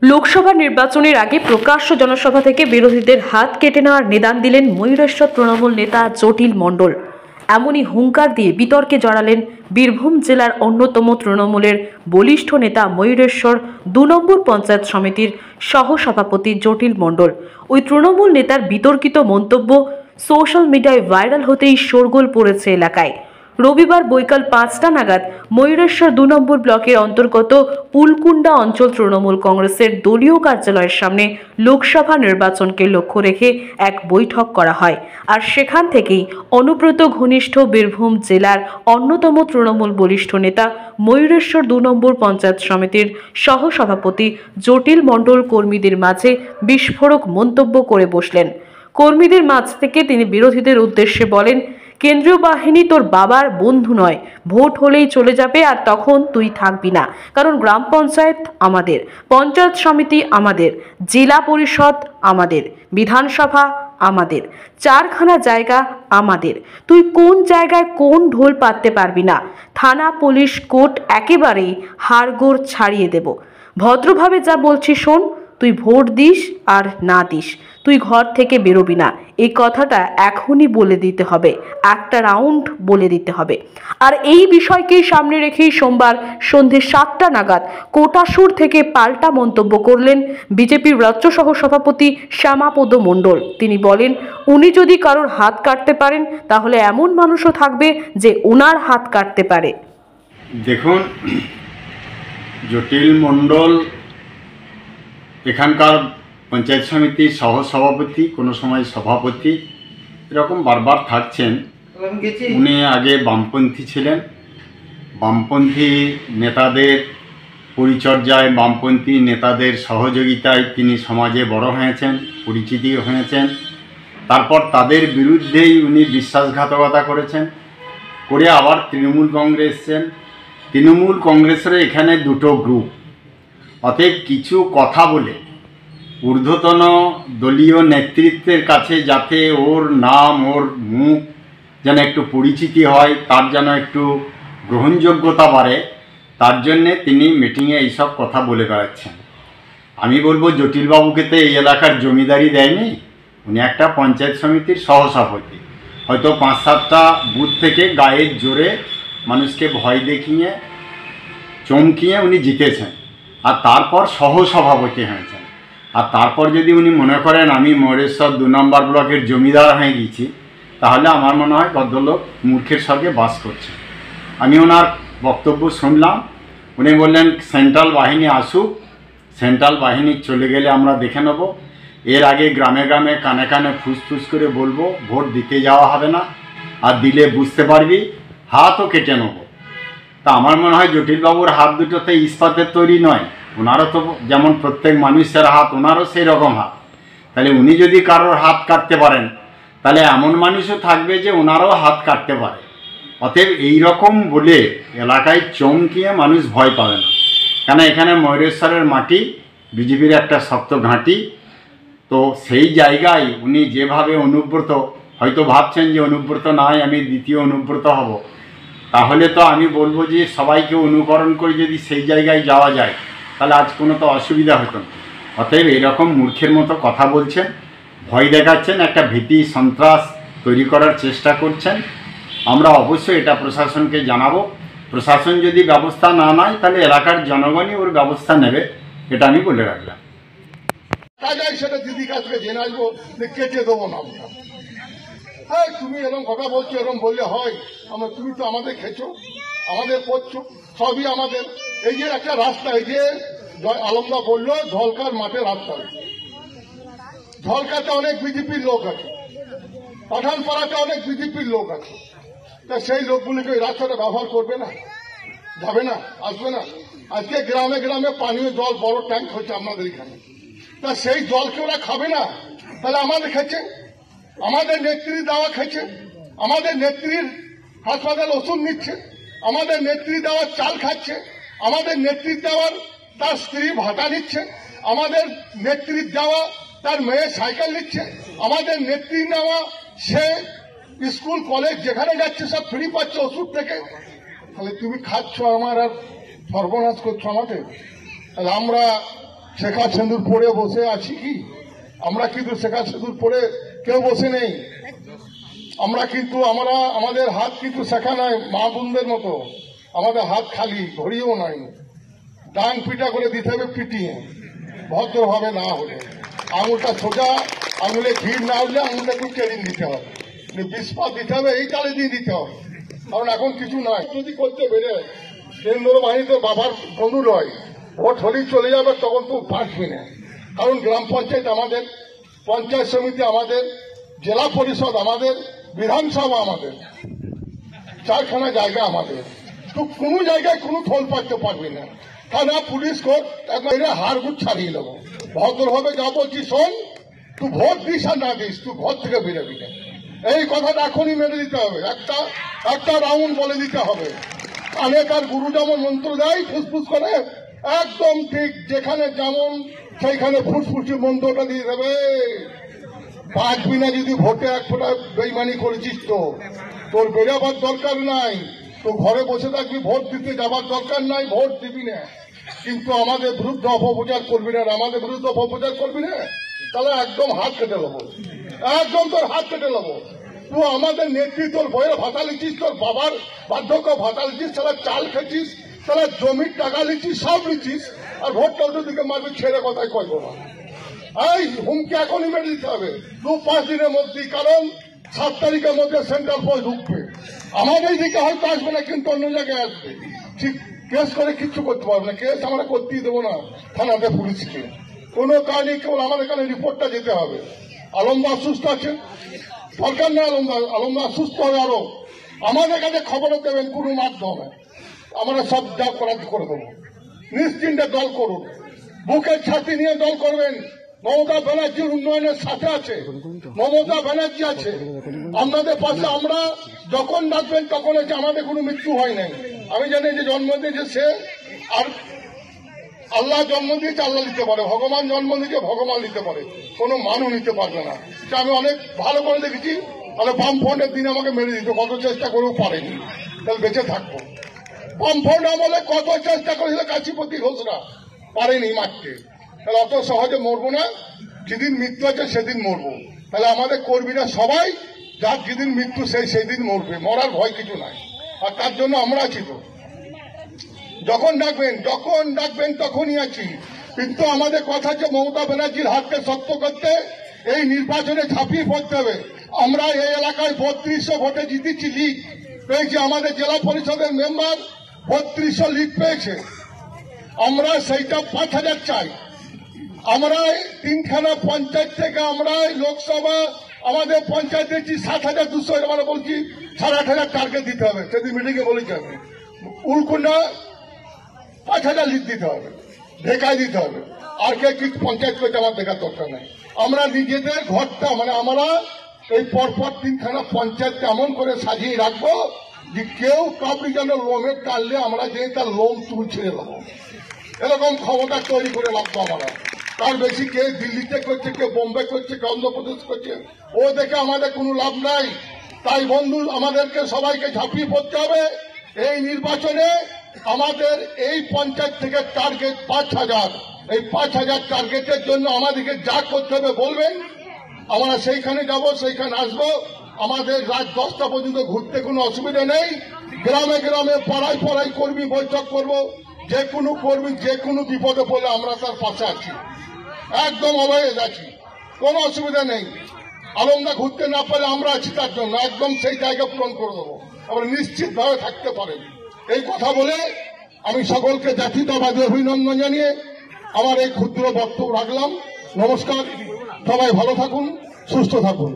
লোকসভা নির্বাচনের আগে প্রকাশ্য জনসভা থেকে বিরোধীদের হাত কেটে নেওয়ার নিদান দিলেন ময়ূরেশ্বর তৃণমূল নেতা জটিল মণ্ডল। এমনই হুঙ্কার দিয়ে বিতর্কে জড়ালেন বীরভূম জেলার অন্যতম তৃণমূলের বলিষ্ঠ নেতা ময়ূরেশ্বর ২ নম্বর পঞ্চায়েত সমিতির সহসভাপতি জটিল মণ্ডল। ওই তৃণমূল নেতার বিতর্কিত মন্তব্য সোশ্যাল মিডিয়ায় ভাইরাল হতেই শোরগোল পড়েছে এলাকায়। রবিবার বৈকাল ৫টা নাগাদ ময়ূরেশ্বর ২ নম্বর ব্লকের অন্তর্গত পুলকুন্ডা অঞ্চল তৃণমূল কংগ্রেসের দলীয় কার্যালয়ের সামনে লোকসভা নির্বাচনকে লক্ষ্য রেখে এক বৈঠক করা হয়। আর সেখান থেকেই অনুব্রত ঘনিষ্ঠ বীরভূম জেলার অন্যতম তৃণমূল বলিষ্ঠ নেতা ময়ূরেশ্বর ২ নম্বর পঞ্চায়েত সমিতির সহসভাপতি জটিল মণ্ডল কর্মীদের মাঝে বিস্ফোরক মন্তব্য করে বসলেন। কর্মীদের মাঝ থেকে তিনি বিরোধীদের উদ্দেশ্যে বলেন, কেন্দ্রীয় বাহিনী তোর বাবার বন্ধু নয়, ভোট হলেই চলে যাবে আর তখন তুই থাকবি না। কারণ গ্রাম পঞ্চায়েত আমাদের, পঞ্চায়েত সমিতি আমাদের, জেলা পরিষদ আমাদের, বিধানসভা আমাদের, 4খানা জায়গা আমাদের। তুই কোন জায়গায় কোন ঢোল পাততে পারবি না। থানা, পুলিশ, কোর্ট একেবারেই হাড়গোড় ছাড়িয়ে দেব। ভদ্রভাবে যা বলছি শোন, তুই ভোট দিস আর না দিস, তুই ঘর থেকে বেরোবি না। এই কথাটা এখনই বলে দিতে হবে, একটা রাউন্ড বলে দিতে হবে। আর এই বিষয়কেই সামনে রেখেই সোমবার সন্ধে 7টা নাগাদ কোটাসুর থেকে পাল্টা মন্তব্য করলেন বিজেপির রাজ্য সহ সভাপতি শ্যামাপদ মণ্ডল। তিনি বলেন, উনি যদি কারোর হাত কাটতে পারেন তাহলে এমন মানুষও থাকবে যে ওনার হাত কাটতে পারে। দেখুন, জটিল মণ্ডল এখানকার পঞ্চায়েত সমিতির সহসভাপতি, কোনো সময় সভাপতি, এরকম বারবার থাকছেন। উনি আগে বামপন্থী ছিলেন। বামপন্থী নেতাদের পরিচর্যায়, বামপন্থী নেতাদের সহযোগিতায় তিনি সমাজে বড় হয়েছেন, পরিচিতি হয়েছেন। তারপর তাদের বিরুদ্ধেই উনি বিশ্বাসঘাতকতা করেছেন, করে আবার তৃণমূল কংগ্রেস এসছেন। তৃণমূল কংগ্রেসের এখানে দুটো গ্রুপ, অতএব কিছু কথা বলে ঊর্ধ্বতন দলীয় নেতৃত্বের কাছে যাতে ওর নাম, ওর মুখ যেন একটু পরিচিতি হয়, তার যেন একটু গ্রহণযোগ্যতা বাড়ে, তার জন্যে তিনি মিটিংয়ে এইসব কথা বলে বেড়াচ্ছেন। আমি বলবো, জটিলবাবুকে তো এই এলাকার জমিদারি দেয়নি, উনি একটা পঞ্চায়েত সমিতির সহসভাপতি। হয়তো 5-7টা বুথ থেকে গায়ের জোরে মানুষকে ভয় দেখিয়ে চমকিয়ে উনি জিতেছেন, আর তারপর সহসভাপতি হয়েছেন। আর তারপর যদি উনি মনে করেন আমি ময়ূরেশ্বর 2 নম্বর ব্লকের জমিদার হয়ে গেছি, তাহলে আমার মনে হয় ভদ্রলোক মূর্খের স্বর্গে বাস করছে। আমি ওনার বক্তব্য শুনলাম, উনি বললেন সেন্ট্রাল বাহিনী আসুক, সেন্ট্রাল বাহিনী চলে গেলে আমরা দেখে নেব। এর আগে গ্রামে গ্রামে কানে কানে ফুসফুস করে বলবো ভোট দিতে যাওয়া হবে না, আর দিলে বুঝতে পারবি হাতও কেটে নেব। তা আমার মনে হয় জটিলবাবুর হাত দুটোতে ইস্পাতের তৈরি নয়, ওনারও তো যেমন প্রত্যেক মানুষের হাত, ওনারও সেই রকম হাত। তাহলে উনি যদি কারোর হাত কাটতে পারেন, তাহলে এমন মানুষও থাকবে যে ওনারও হাত কাটতে পারে। অতএব এইরকম বলে এলাকায় চমকিয়ে মানুষ ভয় পাবে না, কেন এখানে ময়ূরেশ্বরের মাটি বিজেপির একটা শক্ত ঘাঁটি। তো সেই জায়গায় উনি যেভাবে অনুব্রত, হয়তো ভাবছেন যে অনুব্রত নয়, আমি দ্বিতীয় অনুব্রত হব, তাহলে তো আমি বলবো যে সবাইকে অনুকরণ করে যদি সেই জায়গায় যাওয়া যায় তাহলে আজ কোনো তো অসুবিধা হতো না। অতএব এরকম মূর্খের মতো কথা বলছেন, ভয় দেখাচ্ছেন, একটা ভীতি সন্ত্রাস তৈরি করার চেষ্টা করছেন। আমরা অবশ্যই এটা প্রশাসনকে জানাবো। প্রশাসন যদি ব্যবস্থা না নেয় তাহলে এলাকার জনগণই ওর ব্যবস্থা নেবে, এটা আমি বলে রাখলাম। সেটা দিদির কাছ থেকে জেনে আসবো, কেটে দেবো না। হ্যাঁ, তুমি এরকম কথা বলছো, এরকম বললে হয়? তুমি তো আমাদের খেছো, আমাদের করছো, সবই আমাদের। এই যে একটা রাস্তা, এই যে আলমদা বললো ধলকার মাঠে রাস্তা, ধলকাতে অনেক বিজেপির লোক আছে, পাঠানপাড়াতে অনেক বিজেপির লোক আছে। তা সেই লোকগুলিকে ওই রাস্তাটা ব্যবহার করবে না? যাবে না, আসবে না? আজকে গ্রামে গ্রামে পানীয় জল বড় ট্যাঙ্ক হচ্ছে আপনাদের এখানে, তা সেই জলকে ওরা খাবে না? তাহলে আমাদের খেছে, আমাদের নেত্রীর দেওয়া খেছে, আমাদের নেত্রীর হাসপাতাল ওষুধ নিচ্ছে, আমাদের নেত্রী দেওয়ার চাল খাচ্ছে, আমাদের নেত্রীর দেওয়ার তার স্ত্রী ভাতা নিচ্ছে, আমাদের নেত্রীর দেওয়া তার মেয়ে সাইকেল নিচ্ছে, আমাদের নেত্রী নেওয়া সে স্কুল কলেজ যেখানে যাচ্ছে সব ফ্রি পাচ্ছে ওষুধ থেকে। তাহলে তুমি খাচ্ছ আমার আর সর্বনাশ করছো আমাদের। তাহলে আমরা শেখা সিঁদুর পরে বসে আছি কি? আমরা কিন্তু শেখা সিঁদুর পরে কেউ বসে নেই। আমরা কিন্তু আমাদের হাত কিন্তু শেখা নয় মা বোনদের মতো, আমাদের হাত খালি, ঘড়িও নাই। ডাং পিটা করে দিতে হবে, পিটিয়ে ভদ্রভাবে না হলে। আঙুলটা সোজা, আঙুলে ভিড় না হলে আঙুলটা একটু কেড়ে দিতে হবে, বিষপাত দিতে হবে, এই তালে দিয়ে দিতে হবে। কারণ এখন কিছু নয়, যদি করতে বেড়ে কেন্দ্র বাহিনীতে বাবার বন্ধু নয়, ভোট হলেই চলে যাবে, তখন তো বাঁচবি না। কারণ গ্রাম পঞ্চায়েত আমাদের, পঞ্চায়েত সমিতি আমাদের, জেলা পরিষদ আমাদের, বিধানসভা আমাদের, 4খানা জায়গা আমাদের। তো কোনো জায়গায় কোনো ফল পাইতে পারবি না। থানা, পুলিশ, কোর্ট একবারে হাড়গুড় ছাড়িয়ে দেবো। ভদ্রভাবে যা বলছি শোন, তুই ভোট দিস আর না দিস, তুই ঘর থেকে বেরোবি না। এই কথাটা এখনই মেনে দিতে হবে। একটা রাউন্ড বলে দিতে হবে। কানে তার গুরু যেমন মন্ত্র দেয় ফুসফুস করে, একদম ঠিক যেখানে যেমন সেইখানে ফুসফুসি মন্ত্রটা দিয়ে দেবে। বাঁচবি না যদি ভোটে এক ফোঁটা বেইমানি করেছিস তো। তোর বেরোবার দরকার নাই, তো ঘরে বসে থাকবি, ভোট দিতে যাবার দরকার নাই, ভোট দিবি না। কিন্তু আমাদের বিরুদ্ধে অপপ্রচার করবি না, আমাদের বিরুদ্ধে অপপ্রচার করবি না, তাহলে একদম হাত কেটে নেবো, একদম তোর হাত কেটে নেবো। তুই আমাদের নেতৃত্ব, তোর বইয়ের ভাতা লিখিস, তোর বাবার বার্ধক্য ভাতা লিখিস, তারা চাল খেছিস, তারা জমির টাকা লিখিস, সব লিখিস, আর ভোট উল্টো দিকে মারবি, ছেড়ে কথাই কইব না। এই হুমকি এখনই মেরে দিতে হবে 2-5 দিনের মধ্যেই। কারণ 7 তারিখের মধ্যে সেন্ট্রাল ফোর্স ঢুকবে। আমাদের দিকে হয়তো আসবে না, কিন্তু অন্য জায়গায় আসবে। ঠিক কেস করে কিচ্ছু করতে পারবে না, কেস আমরা করতেই দেবো না থানাতে, পুলিশকে। কোনো কারণে কেবল আমাদের এখানে রিপোর্টটা যেতে হবে। আলমদার সুস্থ আছে, দরকার নেই আলমদার সুস্থ হবে আরো। আমাদের কাছে খবরও দেবেন কোনো মাধ্যমে, আমরা সব যা করার করে দেবো। নিশ্চিন্তে দল করুন, বুকের ছাতি নিয়ে দল করবেন। মমতা ব্যানার্জির উন্নয়নের সাথে আছে, মমতা ব্যানার্জি আছে আপনাদের পাশে। আমরা যখন ডাকবেন তখন হচ্ছে, আমাদের কোনো মৃত্যু হয় নাই। আমি জানি যে জন্ম দিয়েছে সে, আর আল্লাহ জন্ম দিয়েছে, আল্লাহ নিতে পারে, ভগবান জন্ম দিয়েছে, ভগবান নিতে পারে, কোনো মানুষ নিতে পারবে না। আমি অনেক ভালো করে দেখেছি, তাহলে বামফ্রন্টের দিনে আমাকে মেরে দিত, কত চেষ্টা করেও পারেনি, তাহলে বেঁচে থাকবো। বামফ্রন্ট আমলে কত চেষ্টা করেছিল কাশীপতি ঘোষরা, পারেনি মারতে। তাহলে অত সহজে মরবো না, যেদিন মৃত্যু আছে সেদিন মরবো। তাহলে আমাদের কর্মীরা সবাই, যার যেদিন মৃত্যু সেই দিন মরবে, মরার ভয় কিছু নাই। আর তার জন্য আমরা আছি তো, যখন ডাকবেন তখনই আছি। কিন্তু আমাদের কথা হচ্ছে মমতা ব্যানার্জির হাতকে শক্ত করতে, এই নির্বাচনে ঝাঁপিয়ে পড়তে হবে। আমরা এই এলাকায় 3200 ভোটে জিতেছি, লিড পেয়েছি। আমাদের জেলা পরিষদের মেম্বার 3200 লিড পেয়েছে। আমরা সেইটা 5000 চাই। আমরা 3খানা পঞ্চায়েত থেকে, আমরা লোকসভা আমাদের পঞ্চায়েত দিচ্ছি 7200, আমরা বলছি 8,500 টার্গেট দিতে হবে। সেদিন মিটিংয়ে বলেছি আমি, উলকুন্ডা 5000 লিড দিতে হবে, ঢেকায় দিতে হবে। আর কে কি পঞ্চায়েত করতে আমার দেখার দরকার নেই। আমরা নিজেদের ঘরটা, মানে আমরা এই পরপর 3খানা পঞ্চায়েত এমন করে সাজিয়ে রাখবো যে কেউ কাউকে যেন লোমের টানলে আমরা যে তার লোম চুল ছেড়ে দেবো, এরকম ক্ষমতা তৈরি করে রাখবো আমরা। তার বেশি কে দিল্লিতে করছে, কে বোম্বে করছে, কে অন্ধ্রপ্রদেশ করছে, ও দেখে আমাদের কোনো লাভ নাই। তাই বন্ধু, আমাদেরকে সবাইকে ঝাঁপিয়ে পড়তে হবে। এই নির্বাচনে আমাদের এই পঞ্চায়েত থেকে টার্গেট 5000। এই 5000 টার্গেটের জন্য আমাদেরকে যা করতে হবে বলবেন, আমরা সেইখানে যাব, সেইখানে আসবো। আমাদের রাত 10টা পর্যন্ত ঘুরতে কোনো অসুবিধা নেই। গ্রামে গ্রামে, পাড়ায় পাড়ায় কর্মী বৈঠক করব। যে কোনো কর্মী যে কোনো বিপদে পড়লে আমরা তার পাশে আছি, একদম অবহেজ আছি, কোনো অসুবিধা নেই। আলমদা ঘুরতে না পারলে আমরা আছি তার জন্য, একদম সেই জায়গা পূরণ করে দেবো, আমরা নিশ্চিতভাবে থাকতে পারেন। এই কথা বলে আমি সকলকে জাতীয়তাবাদী অভিনন্দন জানিয়ে আমার এই ক্ষুদ্র বক্তব্য রাখলাম। নমস্কার, সবাই ভালো থাকুন, সুস্থ থাকুন।